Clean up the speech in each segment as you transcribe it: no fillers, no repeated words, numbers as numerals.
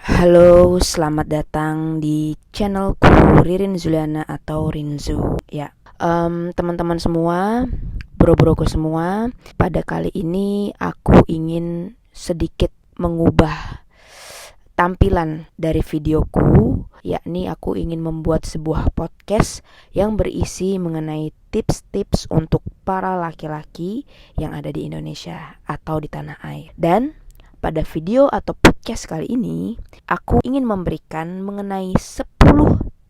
Halo, selamat datang di channelku Ririn Zuliana atau Rinzu. Ya, teman-teman semua, bro-broku semua, pada kali ini aku ingin sedikit mengubah tampilan dari videoku, yakni aku ingin membuat sebuah podcast yang berisi mengenai tips-tips untuk para laki-laki yang ada di Indonesia atau di tanah air. Dan pada video atau podcast kali ini, aku ingin memberikan mengenai 10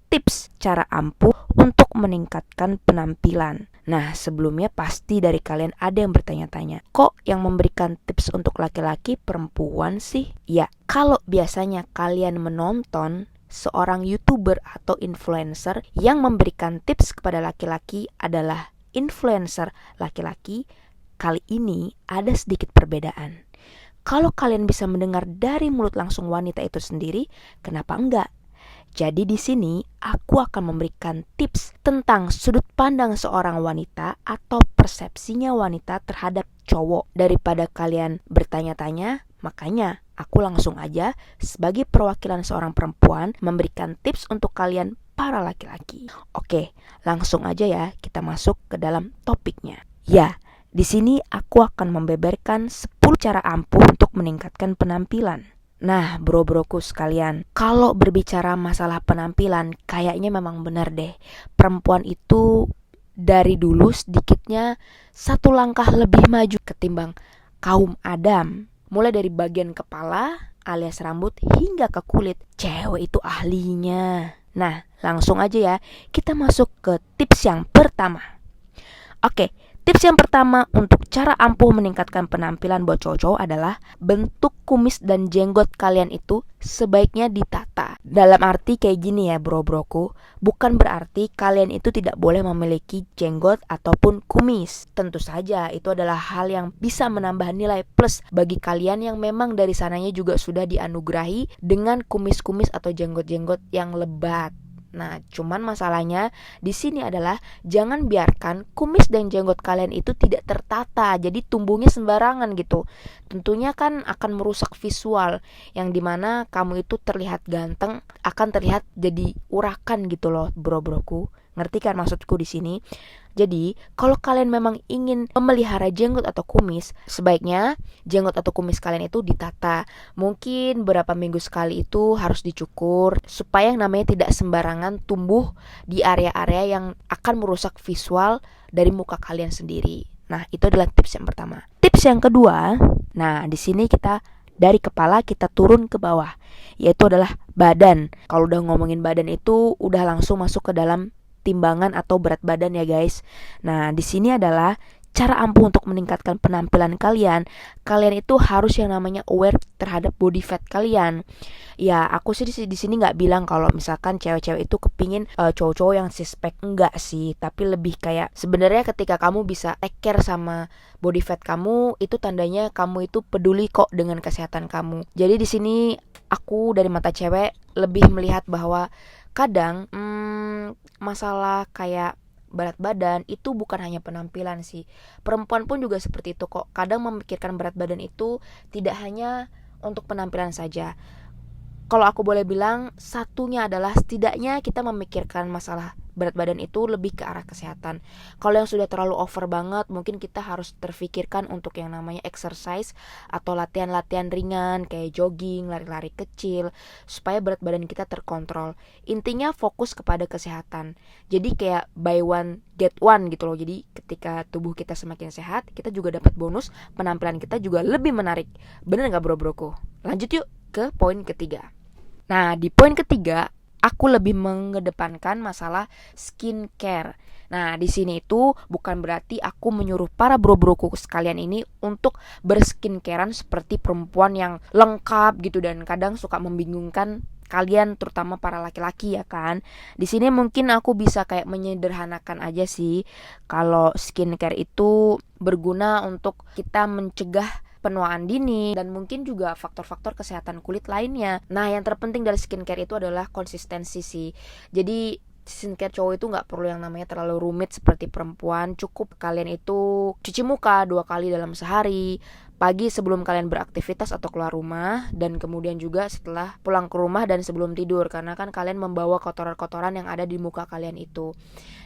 tips cara ampuh untuk meningkatkan penampilan. Nah, sebelumnya pasti dari kalian ada yang bertanya-tanya, kok yang memberikan tips untuk laki-laki perempuan sih? Ya, kalau biasanya kalian menonton seorang YouTuber atau influencer yang memberikan tips kepada laki-laki adalah influencer laki-laki, kali ini ada sedikit perbedaan. Kalau kalian bisa mendengar dari mulut langsung wanita itu sendiri, kenapa enggak? Jadi di sini aku akan memberikan tips tentang sudut pandang seorang wanita atau persepsinya wanita terhadap cowok. Daripada kalian bertanya-tanya, makanya aku langsung aja sebagai perwakilan seorang perempuan memberikan tips untuk kalian para laki-laki. Oke, langsung aja ya kita masuk ke dalam topiknya. Ya, di sini aku akan membeberkan 10 cara ampuh untuk meningkatkan penampilan. Nah, bro-broku sekalian, kalau berbicara masalah penampilan, kayaknya memang benar deh. Perempuan itu dari dulu sedikitnya satu langkah lebih maju ketimbang kaum Adam. Mulai dari bagian kepala alias rambut hingga ke kulit, cewek itu ahlinya. Nah, langsung aja ya, kita masuk ke tips yang pertama. Oke, tips yang pertama untuk cara ampuh meningkatkan penampilan buat cowok-cowok adalah bentuk kumis dan jenggot kalian itu sebaiknya ditata. Dalam arti kayak gini ya bro-broku, bukan berarti kalian itu tidak boleh memiliki jenggot ataupun kumis. Tentu saja itu adalah hal yang bisa menambah nilai plus bagi kalian yang memang dari sananya juga sudah dianugerahi dengan kumis-kumis atau jenggot-jenggot yang lebat. Nah, cuman masalahnya di sini adalah jangan biarkan kumis dan jenggot kalian itu tidak tertata, jadi tumbuhnya sembarangan gitu. Tentunya kan akan merusak visual, yang dimana kamu itu terlihat ganteng akan terlihat jadi urakan gitu loh, bro-broku. Ngerti kan maksudku di sini? Jadi, kalau kalian memang ingin memelihara jenggot atau kumis, sebaiknya jenggot atau kumis kalian itu ditata. Mungkin beberapa minggu sekali itu harus dicukur supaya yang namanya tidak sembarangan tumbuh di area-area yang akan merusak visual dari muka kalian sendiri. Nah, itu adalah tips yang pertama. Tips yang kedua, nah di sini kita dari kepala kita turun ke bawah, yaitu adalah badan. Kalau udah ngomongin badan itu udah langsung masuk ke dalam timbangan atau berat badan ya guys. Nah, di sini adalah cara ampuh untuk meningkatkan penampilan kalian. Kalian itu harus yang namanya aware terhadap body fat kalian. Ya, aku sih di sini nggak bilang kalau misalkan cewek-cewek itu kepingin cowok-cowok yang six-pack, enggak sih. Tapi lebih kayak sebenarnya ketika kamu bisa take care sama body fat kamu, itu tandanya kamu itu peduli kok dengan kesehatan kamu. Jadi di sini aku dari mata cewek lebih melihat bahwa kadang masalah kayak berat badan itu bukan hanya penampilan sih. Perempuan pun juga seperti itu kok. Kadang memikirkan berat badan itu tidak hanya untuk penampilan saja. Kalau aku boleh bilang, satunya adalah setidaknya kita memikirkan masalah berat badan itu lebih ke arah kesehatan. Kalau yang sudah terlalu over banget, mungkin kita harus terfikirkan untuk yang namanya exercise atau latihan-latihan ringan kayak jogging, lari-lari kecil, supaya berat badan kita terkontrol. Intinya fokus kepada kesehatan. Jadi kayak buy one get one gitu loh. Jadi ketika tubuh kita semakin sehat, kita juga dapat bonus, penampilan kita juga lebih menarik. Bener gak bro-broku? Lanjut yuk ke poin ketiga. Nah, di poin ketiga, aku lebih mengedepankan masalah skincare. Nah, di sini itu bukan berarti aku menyuruh para bro-broku sekalian ini untuk berskincarean seperti perempuan yang lengkap gitu dan kadang suka membingungkan kalian terutama para laki-laki ya kan. Di sini mungkin aku bisa kayak menyederhanakan aja sih. Kalau skincare itu berguna untuk kita mencegah penuaan dini dan mungkin juga faktor-faktor kesehatan kulit lainnya. Nah, yang terpenting dari skincare itu adalah konsistensi sih. Jadi skincare cowok itu nggak perlu yang namanya terlalu rumit seperti perempuan. Cukup kalian itu cuci muka 2 kali dalam sehari, pagi sebelum kalian beraktivitas atau keluar rumah, dan kemudian juga setelah pulang ke rumah dan sebelum tidur, karena kan kalian membawa kotoran-kotoran yang ada di muka kalian itu.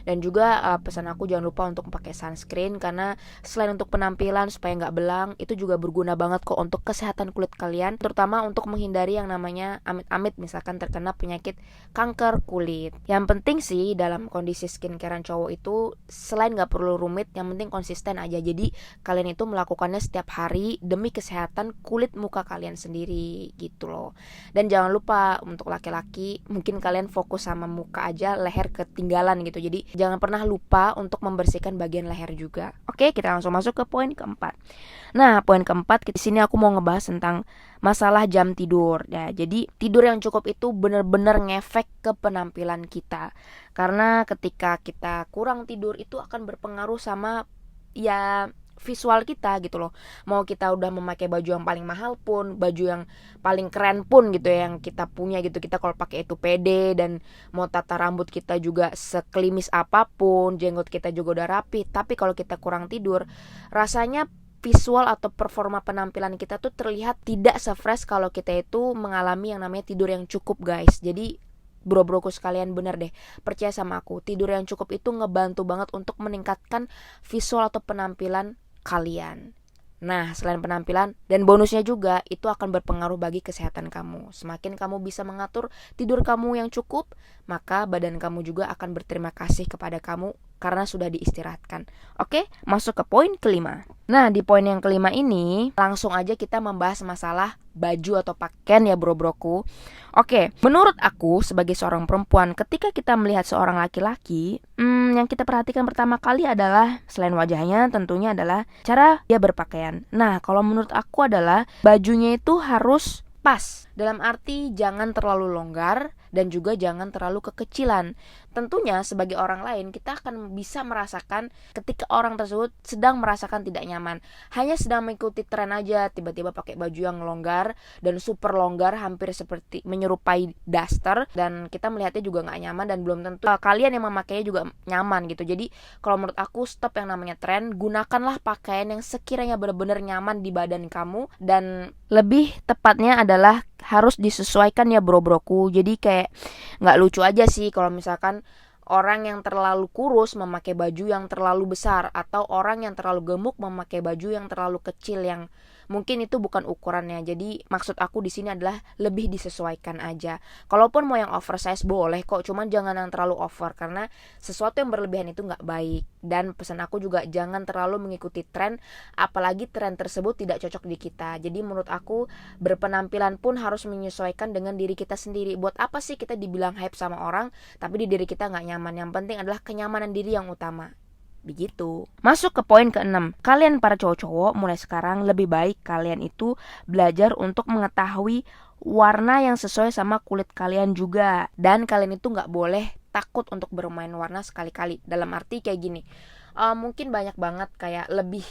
Dan juga pesan aku jangan lupa untuk pakai sunscreen, karena selain untuk penampilan supaya nggak belang, itu juga berguna banget kok untuk kesehatan kulit kalian, terutama untuk menghindari yang namanya amit-amit misalkan terkena penyakit kanker kulit. Yang penting sih dalam kondisi skincarean cowok itu selain nggak perlu rumit, yang penting konsisten aja. Jadi kalian itu melakukannya setiap hari demi kesehatan kulit muka kalian sendiri gitu loh. Dan jangan lupa untuk laki-laki, mungkin kalian fokus sama muka aja, leher ketinggalan gitu. Jadi jangan pernah lupa untuk membersihkan bagian leher juga. Oke, kita langsung masuk ke poin keempat. Nah, poin keempat di sini aku mau ngebahas tentang masalah jam tidur. Ya, jadi tidur yang cukup itu benar-benar ngefek ke penampilan kita. Karena ketika kita kurang tidur itu akan berpengaruh sama ya visual kita gitu loh. Mau kita udah memakai baju yang paling mahal pun, baju yang paling keren pun gitu ya, yang kita punya gitu, kita kalau pakai itu pede, dan mau tata rambut kita juga sekelimis apapun, jenggot kita juga udah rapi, tapi kalau kita kurang tidur, rasanya visual atau performa penampilan kita tuh terlihat tidak se-fresh kalau kita itu mengalami yang namanya tidur yang cukup, guys. Jadi bro-broku sekalian, bener deh, percaya sama aku, tidur yang cukup itu ngebantu banget untuk meningkatkan visual atau penampilan kalian. Nah, selain penampilan dan bonusnya juga, itu akan berpengaruh bagi kesehatan kamu. Semakin kamu bisa mengatur tidur kamu yang cukup, maka badan kamu juga akan berterima kasih kepada kamu karena sudah diistirahatkan. Oke, masuk ke poin kelima. Nah, di poin yang kelima ini langsung aja kita membahas masalah baju atau pakaian ya bro-broku. Oke, menurut aku sebagai seorang perempuan, ketika kita melihat seorang laki-laki, yang kita perhatikan pertama kali adalah selain wajahnya tentunya adalah cara dia berpakaian. Nah, kalau menurut aku adalah bajunya itu harus pas. Dalam arti jangan terlalu longgar dan juga jangan terlalu kekecilan. Tentunya sebagai orang lain kita akan bisa merasakan ketika orang tersebut sedang merasakan tidak nyaman, hanya sedang mengikuti tren aja, tiba-tiba pakai baju yang longgar dan super longgar, hampir seperti menyerupai daster, dan kita melihatnya juga nggak nyaman dan belum tentu kalian yang memakainya juga nyaman gitu. Jadi kalau menurut aku, stop yang namanya tren, gunakanlah pakaian yang sekiranya benar-benar nyaman di badan kamu, dan lebih tepatnya adalah harus disesuaikan ya bro-broku. Jadi kayak nggak lucu aja sih kalau misalkan orang yang terlalu kurus memakai baju yang terlalu besar, atau orang yang terlalu gemuk memakai baju yang terlalu kecil, yang mungkin itu bukan ukurannya. Jadi maksud aku di sini adalah lebih disesuaikan aja. Kalaupun mau yang oversize boleh kok, cuman jangan yang terlalu over, karena sesuatu yang berlebihan itu nggak baik. Dan pesan aku juga jangan terlalu mengikuti tren, apalagi tren tersebut tidak cocok di kita. Jadi menurut aku berpenampilan pun harus menyesuaikan dengan diri kita sendiri. Buat apa sih kita dibilang hype sama orang tapi di diri kita nggak nyaman? Yang penting adalah kenyamanan diri yang utama. Begitu. Masuk ke poin ke-6. Kalian para cowok-cowok, mulai sekarang lebih baik kalian itu belajar untuk mengetahui warna yang sesuai sama kulit kalian juga. Dan kalian itu gak boleh takut untuk bermain warna sekali-kali. Dalam arti kayak gini, mungkin banyak banget kayak lebih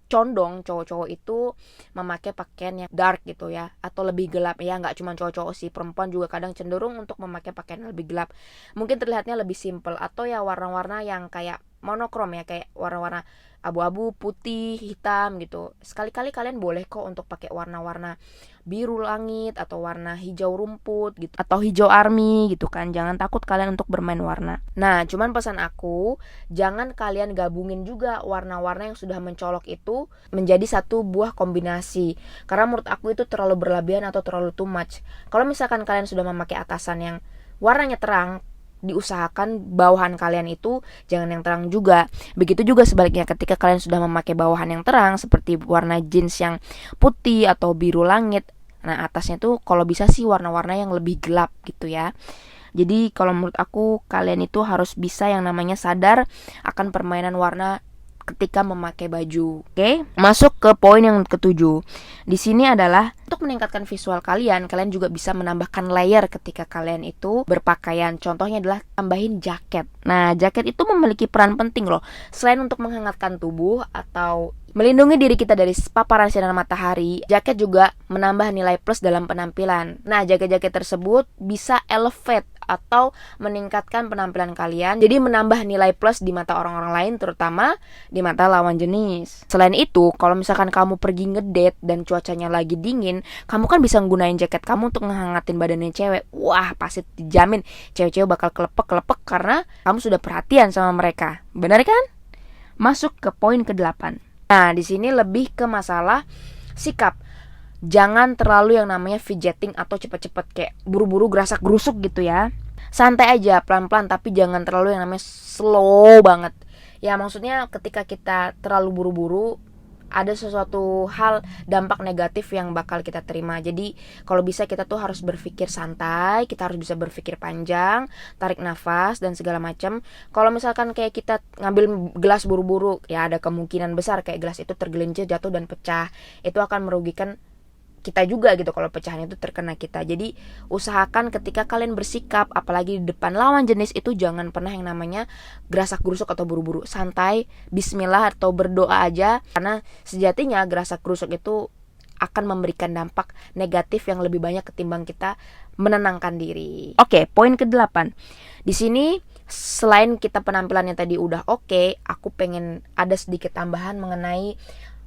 condong cowok-cowok itu memakai pakaian yang dark gitu ya, atau lebih gelap ya. Nggak cuma cowok-cowok sih, perempuan juga kadang cenderung untuk memakai pakaian yang lebih gelap, mungkin terlihatnya lebih simple, atau ya warna-warna yang kayak monokrom ya, kayak warna-warna abu-abu, putih, hitam gitu. Sekali-kali kalian boleh kok untuk pakai warna-warna biru langit atau warna hijau rumput gitu, atau hijau army gitu kan. Jangan takut kalian untuk bermain warna. Nah, cuman pesan aku, jangan kalian gabungin juga warna-warna yang sudah mencolok itu menjadi satu buah kombinasi, karena menurut aku itu terlalu berlebihan atau terlalu too much. Kalau misalkan kalian sudah memakai atasan yang warnanya terang, diusahakan bawahan kalian itu jangan yang terang juga. Begitu juga sebaliknya, ketika kalian sudah memakai bawahan yang terang seperti warna jeans yang putih atau biru langit, nah atasnya tuh kalau bisa sih warna-warna yang lebih gelap gitu ya. Jadi kalau menurut aku, kalian itu harus bisa yang namanya sadar akan permainan warna ketika memakai baju. Oke, masuk ke poin yang ketujuh. Di sini adalah untuk meningkatkan visual kalian, kalian juga bisa menambahkan layer ketika kalian itu berpakaian. Contohnya adalah tambahin jaket. Nah, jaket itu memiliki peran penting loh. Selain untuk menghangatkan tubuh atau melindungi diri kita dari paparan sinar matahari, jaket juga menambah nilai plus dalam penampilan. Nah, jaket-jaket tersebut bisa elevate atau meningkatkan penampilan kalian. Jadi menambah nilai plus di mata orang-orang lain, terutama di mata lawan jenis. Selain itu, kalau misalkan kamu pergi ngedate dan cuacanya lagi dingin, kamu kan bisa nggunain jaket kamu untuk ngehangatin badannya cewek. Wah, pasti dijamin cewek-cewek bakal kelepek-kelepek karena kamu sudah perhatian sama mereka. Benar kan? Masuk ke poin ke-8. Nah, di sini lebih ke masalah sikap. Jangan terlalu yang namanya fidgeting atau cepet-cepet kayak buru-buru gerasak gerusuk gitu ya. Santai aja, pelan-pelan, tapi jangan terlalu yang namanya slow banget. Ya maksudnya ketika kita terlalu buru-buru, ada sesuatu hal dampak negatif yang bakal kita terima. Jadi kalau bisa kita tuh harus berpikir santai, kita harus bisa berpikir panjang, tarik nafas dan segala macam. Kalau misalkan kayak kita ngambil gelas buru-buru, ya ada kemungkinan besar kayak gelas itu tergelincir, jatuh dan pecah. Itu akan merugikan kita juga gitu kalau pecahan itu terkena kita. Jadi usahakan ketika kalian bersikap, apalagi di depan lawan jenis, itu jangan pernah yang namanya gerasak gerusuk atau buru-buru. Santai, bismillah atau berdoa aja, karena sejatinya gerasak gerusuk itu akan memberikan dampak negatif yang lebih banyak ketimbang kita menenangkan diri. Oke, poin ke-8. Di sini selain kita penampilannya tadi udah oke, aku pengen ada sedikit tambahan mengenai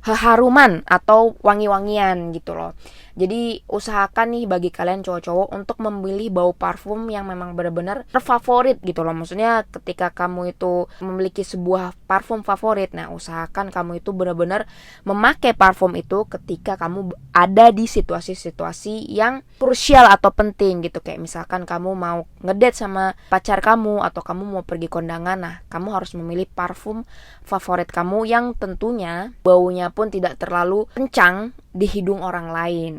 haruman atau wangi-wangian gitu loh. Jadi usahakan nih bagi kalian cowok-cowok untuk memilih bau parfum yang memang benar-benar terfavorit gitu loh. Maksudnya ketika kamu itu memiliki sebuah parfum favorit, nah usahakan kamu itu benar-benar memakai parfum itu ketika kamu ada di situasi-situasi yang krusial atau penting gitu. Kayak misalkan kamu mau ngedate sama pacar kamu atau kamu mau pergi kondangan, nah kamu harus memilih parfum favorit kamu yang tentunya baunya pun tidak terlalu kencang di hidung orang lain.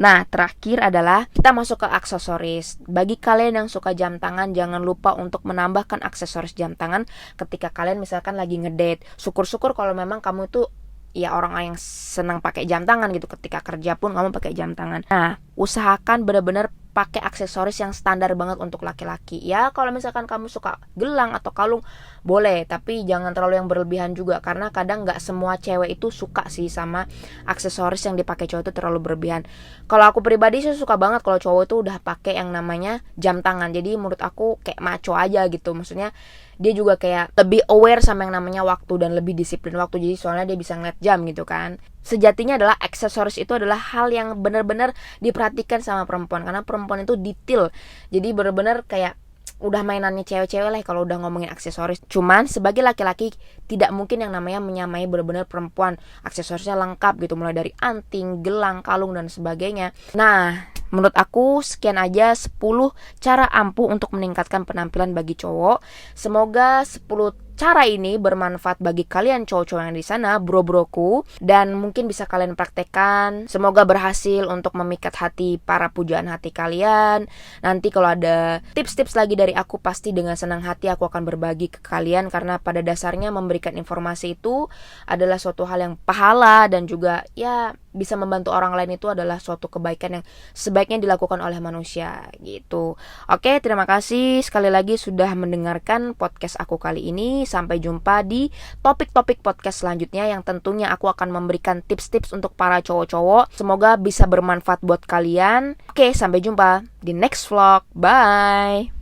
Nah, terakhir adalah kita masuk ke aksesoris. Bagi kalian yang suka jam tangan, jangan lupa untuk menambahkan aksesoris jam tangan ketika kalian misalkan lagi ngedate. Syukur-syukur kalau memang kamu itu ya orang yang senang pakai jam tangan gitu. Ketika kerja pun kamu pakai jam tangan. Nah, usahakan benar-benar pakai aksesoris yang standar banget untuk laki-laki. Ya kalau misalkan kamu suka gelang atau kalung boleh, tapi jangan terlalu yang berlebihan juga, karena kadang gak semua cewek itu suka sih sama aksesoris yang dipakai cowok itu terlalu berlebihan. Kalau aku pribadi sih suka banget kalau cowok itu udah pakai yang namanya jam tangan. Jadi menurut aku kayak maco aja gitu. Maksudnya dia juga kayak lebih aware sama yang namanya waktu dan lebih disiplin waktu. Jadi soalnya dia bisa ngeliat jam gitu kan. Sejatinya adalah aksesoris itu adalah hal yang benar-benar diperhatikan sama perempuan, karena perempuan itu detail. Jadi benar-benar kayak udah mainannya cewek-cewek lah kalau udah ngomongin aksesoris. Cuman sebagai laki-laki tidak mungkin yang namanya menyamai benar-benar perempuan. Aksesorisnya lengkap gitu, mulai dari anting, gelang, kalung dan sebagainya. Nah, menurut aku sekian aja 10 cara ampuh untuk meningkatkan penampilan bagi cowok. Semoga 10 cara ini bermanfaat bagi kalian cowok-cowok yang di sana, bro-broku, dan mungkin bisa kalian praktekkan. Semoga berhasil untuk memikat hati para pujaan hati kalian. Nanti kalau ada tips-tips lagi dari aku, pasti dengan senang hati aku akan berbagi ke kalian, karena pada dasarnya memberikan informasi itu adalah suatu hal yang pahala dan juga ya bisa membantu orang lain, itu adalah suatu kebaikan yang sebaiknya dilakukan oleh manusia gitu. Oke, terima kasih sekali lagi sudah mendengarkan podcast aku kali ini. Sampai jumpa di topik-topik podcast selanjutnya yang tentunya aku akan memberikan tips-tips untuk para cowok-cowok. Semoga bisa bermanfaat buat kalian. Oke, sampai jumpa di next vlog. Bye.